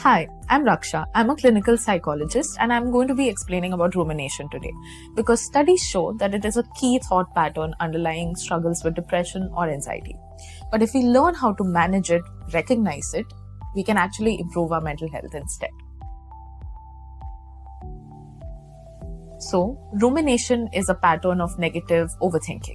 Hi, I'm Raksha. I'm a clinical psychologist and I'm going to be explaining about rumination today because studies show that it is a key thought pattern underlying struggles with depression or anxiety. But if we learn how to manage it, recognize it, we can actually improve our mental health instead. So, rumination is a pattern of negative overthinking.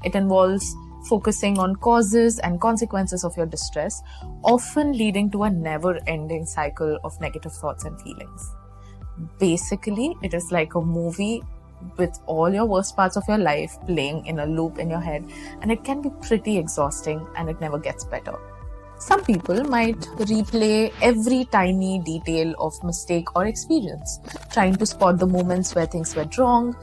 It involves focusing on causes and consequences of your distress, often leading to a never-ending cycle of negative thoughts and feelings. Basically, it is like a movie with all your worst parts of your life playing in a loop in your head, and it can be pretty exhausting and it never gets better. Some people might replay every tiny detail of mistake or experience, trying to spot the moments where things went wrong.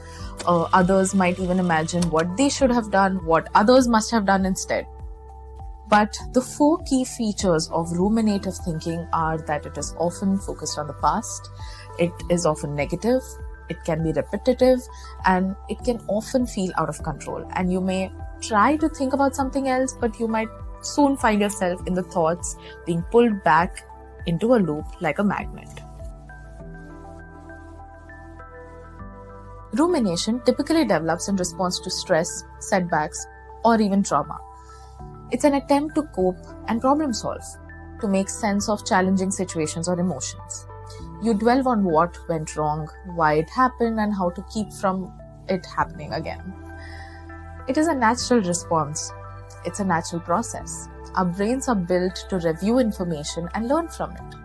Others might even imagine what they should have done, what others must have done instead. But the four key features of ruminative thinking are that it is often focused on the past, it is often negative, it can be repetitive, and it can often feel out of control. And you may try to think about something else, but you might soon find yourself in the thoughts being pulled back into a loop like a magnet. Rumination typically develops in response to stress, setbacks, or even trauma. It's an attempt to cope and problem solve, to make sense of challenging situations or emotions. You dwell on what went wrong, why it happened, and how to keep from it happening again. It is a natural response. It's a natural process. Our brains are built to review information and learn from it.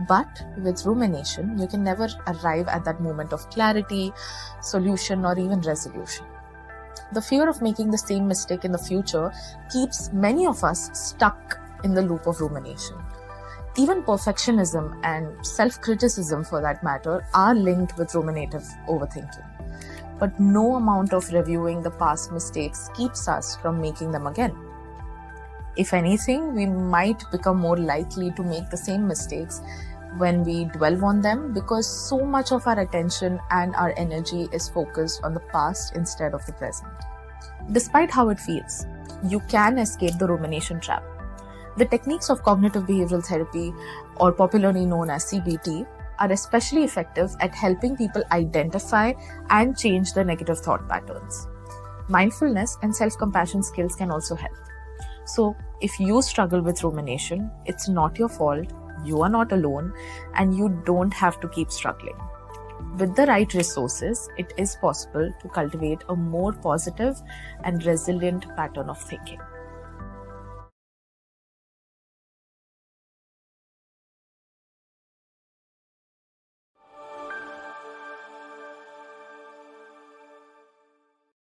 But with rumination, you can never arrive at that moment of clarity, solution, or even resolution. The fear of making the same mistake in the future keeps many of us stuck in the loop of rumination. Even perfectionism and self-criticism, for that matter, are linked with ruminative overthinking. But no amount of reviewing the past mistakes keeps us from making them again. If anything, we might become more likely to make the same mistakes when we dwell on them because so much of our attention and our energy is focused on the past instead of the present. Despite how it feels, you can escape the rumination trap. The techniques of cognitive behavioral therapy, or popularly known as CBT, are especially effective at helping people identify and change their negative thought patterns. Mindfulness and self-compassion skills can also help. So, if you struggle with rumination, it's not your fault, you are not alone, and you don't have to keep struggling. With the right resources, it is possible to cultivate a more positive and resilient pattern of thinking.